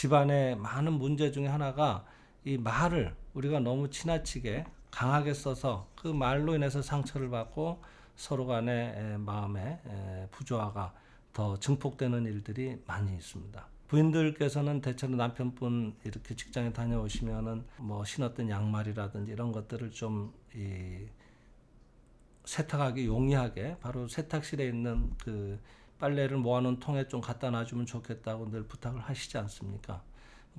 집안의 많은 문제 중에 하나가 이 말을 우리가 너무 지나치게 강하게 써서 그 말로 인해서 상처를 받고 서로 간의 마음의 부조화가 더 증폭되는 일들이 많이 있습니다. 부인들께서는 대체로 남편분 이렇게 직장에 다녀오시면은 뭐 신었던 양말이라든지 이런 것들을 좀 세탁하기 용이하게 바로 세탁실에 있는 그 빨래를 모아놓은 통에 좀 갖다 놔주면 좋겠다고 늘 부탁을 하시지 않습니까?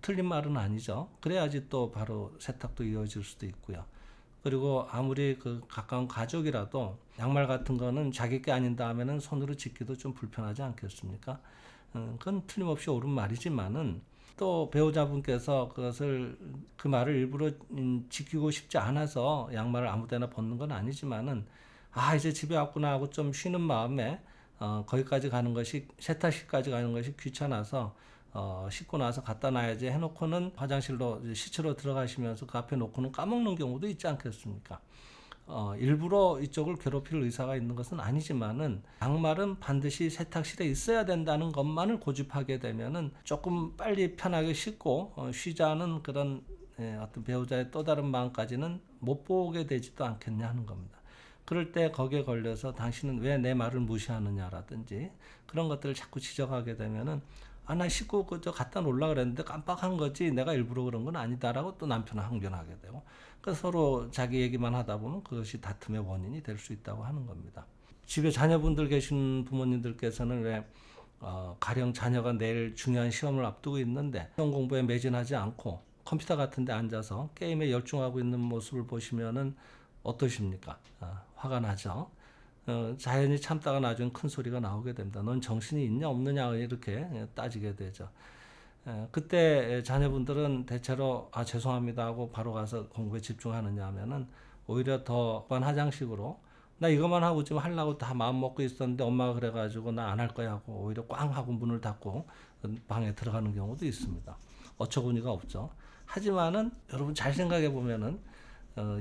틀린 말은 아니죠. 그래야지 또 바로 세탁도 이어질 수도 있고요. 그리고 아무리 그 가까운 가족이라도 양말 같은 거는 자기 게 아닌 다음에는 손으로 짚기도 좀 불편하지 않겠습니까? 그건 틀림없이 옳은 말이지만은 또 배우자분께서 그것을 그 말을 일부러 지키고 싶지 않아서 양말을 아무데나 벗는 건 아니지만은 이제 집에 왔구나 하고 좀 쉬는 마음에 거기까지 가는 것이 세탁실까지 가는 것이 귀찮아서 씻고 나서 갖다 놔야지 해놓고는 화장실로 시치러 들어가시면서 그 앞에 놓고는 까먹는 경우도 있지 않겠습니까? 일부러 이쪽을 괴롭힐 의사가 있는 것은 아니지만은 양말은 반드시 세탁실에 있어야 된다는 것만을 고집하게 되면은 조금 빨리 편하게 씻고 쉬자는 그런 어떤 배우자의 또 다른 마음까지는 못 보게 되지도 않겠냐 하는 겁니다. 그럴 때 거기에 걸려서 당신은 왜 내 말을 무시하느냐라든지 그런 것들을 자꾸 지적하게 되면은 나 씻고 그저 갖다 놓으려고 그랬는데 깜빡한 거지 내가 일부러 그런 건 아니다라고 또 남편은 항변하게 되고 그래서 서로 자기 얘기만 하다 보면 그것이 다툼의 원인이 될 수 있다고 하는 겁니다. 집에 자녀분들 계신 부모님들께서는 왜 가령 자녀가 내일 중요한 시험을 앞두고 있는데 시험 공부에 매진하지 않고 컴퓨터 같은 데 앉아서 게임에 열중하고 있는 모습을 보시면은 어떠십니까? 화가 나죠. 자연히 참다가 나중에 큰 소리가 나오게 됩니다. 넌 정신이 있냐 없느냐 이렇게 따지게 되죠. 그때 자녀분들은 대체로 죄송합니다 하고 바로 가서 공부에 집중하느냐 하면은 오히려 더 반하장식으로 나 이것만 하고 지금 하려고 다 마음 먹고 있었는데 엄마가 그래가지고 나 안 할 거야 하고 오히려 꽝 하고 문을 닫고 방에 들어가는 경우도 있습니다. 어처구니가 없죠. 하지만은 여러분 잘 생각해 보면은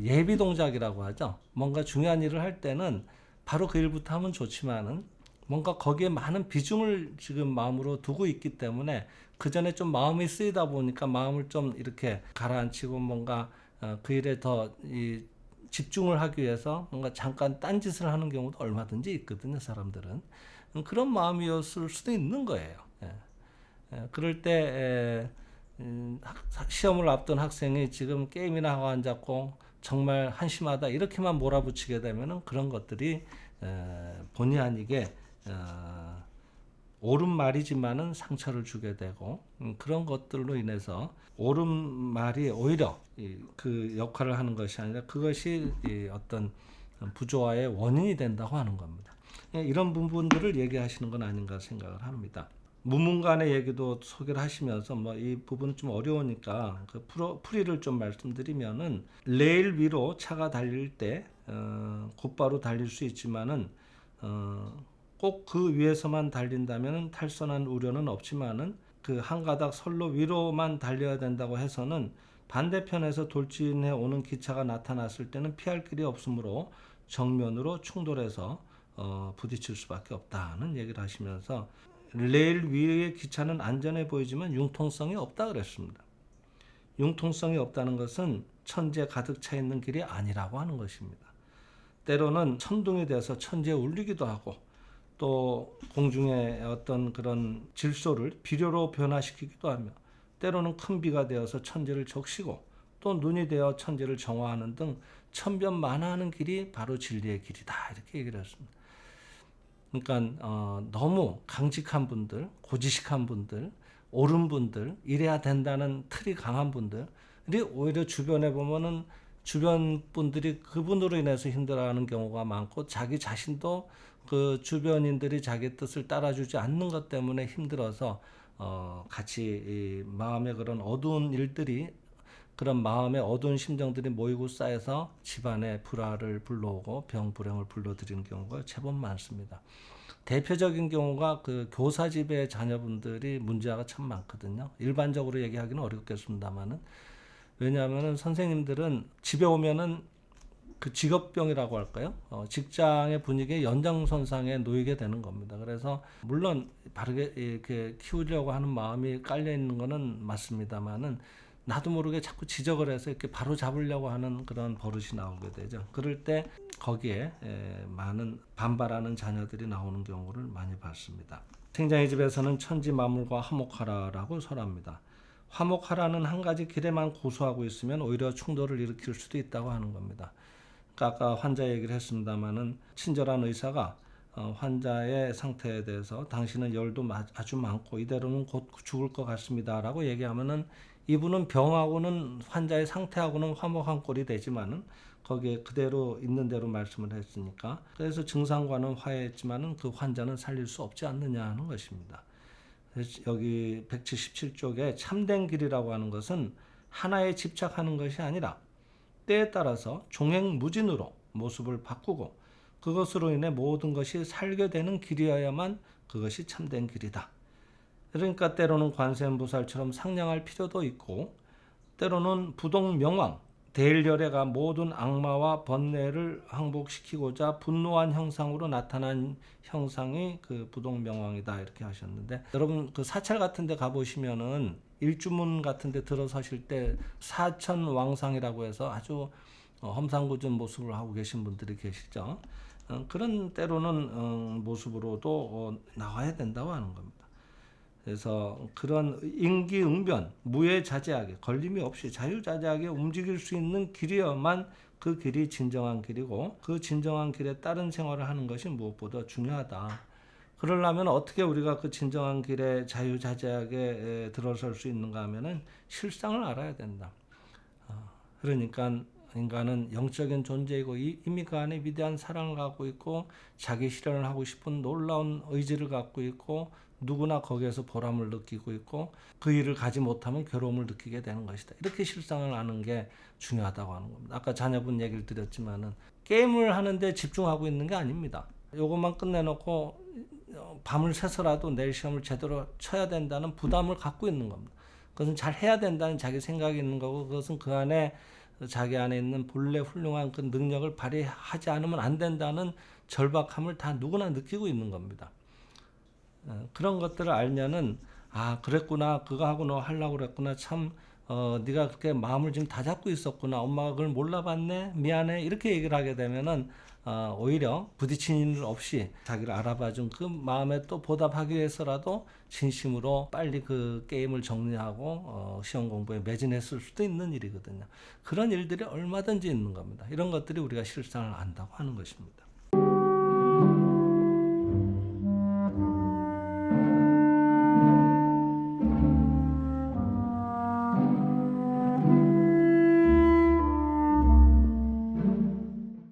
예비 동작이라고 하죠. 뭔가 중요한 일을 할 때는 바로 그 일부터 하면 좋지만은 뭔가 거기에 많은 비중을 지금 마음으로 두고 있기 때문에 그 전에 좀 마음이 쓰이다 보니까 마음을 좀 이렇게 가라앉히고 뭔가 그 일에 더 집중을 하기 위해서 뭔가 잠깐 딴짓을 하는 경우도 얼마든지 있거든요, 사람들은. 그런 마음이었을 수도 있는 거예요. 그럴 때 시험을 앞둔 학생이 지금 게임이나 하고 앉았고 정말 한심하다 이렇게만 몰아붙이게 되면은 그런 것들이 본의 아니게 옳은 말이지만은 상처를 주게 되고 그런 것들로 인해서 옳은 말이 오히려 그 역할을 하는 것이 아니라 그것이 어떤 부조화의 원인이 된다고 하는 겁니다. 이런 부분들을 얘기하시는 건 아닌가 생각을 합니다. 무문간의 얘기도 소개를 하시면서 이 부분은 좀 어려우니까 그 풀이를 좀 말씀드리면은 레일 위로 차가 달릴 때 곧바로 달릴 수 있지만은 꼭 그 위에서만 달린다면은 탈선한 우려는 없지만은 그 한 가닥 선로 위로만 달려야 된다고 해서는 반대편에서 돌진해 오는 기차가 나타났을 때는 피할 길이 없으므로 정면으로 충돌해서 부딪힐 수밖에 없다는 얘기를 하시면서 레일 위의 기차는 안전해 보이지만 융통성이 없다 그랬습니다. 융통성이 없다는 것은 천재 가득 차 있는 길이 아니라고 하는 것입니다. 때로는 천둥이 돼서 천지에 울리기도 하고 또 공중의 어떤 그런 질소를 비료로 변화시키기도 하며 때로는 큰 비가 되어서 천지를 적시고 또 눈이 되어 천지를 정화하는 등 천변만화하는 길이 바로 진리의 길이다 이렇게 얘기를 했습니다. 그러니까 너무 강직한 분들, 고지식한 분들, 옳은 분들, 이래야 된다는 틀이 강한 분들이 오히려 주변에 보면은 주변 분들이 그분으로 인해서 힘들어하는 경우가 많고 자기 자신도 그 주변인들이 자기 뜻을 따라주지 않는 것 때문에 힘들어서 같이 이 마음의 그런 어두운 일들이 그런 마음의 어두운 심정들이 모이고 쌓여서 집안에 불화를 불러오고 병불행을 불러들이는 경우가 제법 많습니다. 대표적인 경우가 그 교사집의 자녀분들이 문제가 참 많거든요. 일반적으로 얘기하기는 어렵겠습니다만은 왜냐하면은 선생님들은 집에 오면은 그 직업병이라고 할까요? 직장의 분위기의 연장선상에 놓이게 되는 겁니다. 그래서 물론 바르게 이렇게 키우려고 하는 마음이 깔려 있는 거는 맞습니다만은 나도 모르게 자꾸 지적을 해서 이렇게 바로 잡으려고 하는 그런 버릇이 나오게 되죠. 그럴 때 거기에 많은 반발하는 자녀들이 나오는 경우를 많이 봤습니다. 생장의 집에서는 천지만물과 화목하라라고 설합니다. 화목하라는 한 가지 길에만 고수하고 있으면 오히려 충돌을 일으킬 수도 있다고 하는 겁니다. 그러니까 아까 환자 얘기를 했습니다마는 친절한 의사가 환자의 상태에 대해서 당신은 열도 아주 많고 이대로는 곧 죽을 것 같습니다라고 얘기하면은 이분은 병하고는 환자의 상태하고는 화목한 꼴이 되지만은 거기에 그대로 있는 대로 말씀을 했으니까 그래서 증상과는 화해했지만은 그 환자는 살릴 수 없지 않느냐 하는 것입니다. 그래서 여기 177쪽에 참된 길이라고 하는 것은 하나에 집착하는 것이 아니라 때에 따라서 종횡무진으로 모습을 바꾸고 그것으로 인해 모든 것이 살게 되는 길이어야만 그것이 참된 길이다. 그러니까 때로는 관세음보살처럼 상냥할 필요도 있고 때로는 부동명왕 대일열애가 모든 악마와 번뇌를 항복시키고자 분노한 형상으로 나타난 형상이 그 부동명왕이다 이렇게 하셨는데 여러분 그 사찰 같은 데 가보시면은 일주문 같은 데 들어서실 때 사천왕상이라고 해서 아주 험상궂은 모습을 하고 계신 분들이 계시죠. 그런 때로는 모습으로도 나와야 된다고 하는 겁니다. 그래서 그런 임기응변, 무해자재하게 걸림이 없이 자유자재하게 움직일 수 있는 길이어만 그 길이 진정한 길이고 그 진정한 길에 따른 생활을 하는 것이 무엇보다 중요하다. 그러려면 어떻게 우리가 그 진정한 길에 자유자재하게 들어설 수 있는가 하면은 실상을 알아야 된다. 그러니까 인간은 영적인 존재이고 이미 그 안에 위대한 사랑을 갖고 있고 자기 실현을 하고 싶은 놀라운 의지를 갖고 있고 누구나 거기에서 보람을 느끼고 있고 그 일을 가지 못하면 괴로움을 느끼게 되는 것이다. 이렇게 실상을 아는 게 중요하다고 하는 겁니다. 아까 자녀분 얘기를 드렸지만은 게임을 하는데 집중하고 있는 게 아닙니다. 요것만 끝내놓고 밤을 새서라도 내일 시험을 제대로 쳐야 된다는 부담을 갖고 있는 겁니다. 그것은 잘 해야 된다는 자기 생각이 있는 거고 그것은 그 안에 자기 안에 있는 본래 훌륭한 그 능력을 발휘하지 않으면 안 된다는 절박함을 다 누구나 느끼고 있는 겁니다. 그런 것들을 알면은 아 그랬구나 그거 하고 너 하려고 그랬구나 참 네가 그렇게 마음을 지금 다 잡고 있었구나 엄마가 그걸 몰라봤네 미안해 이렇게 얘기를 하게 되면은 오히려 부딪히는 일 없이 자기를 알아봐준 그 마음에 또 보답하기 위해서라도 진심으로 빨리 그 게임을 정리하고 시험 공부에 매진했을 수도 있는 일이거든요. 그런 일들이 얼마든지 있는 겁니다. 이런 것들이 우리가 실상을 안다고 하는 것입니다.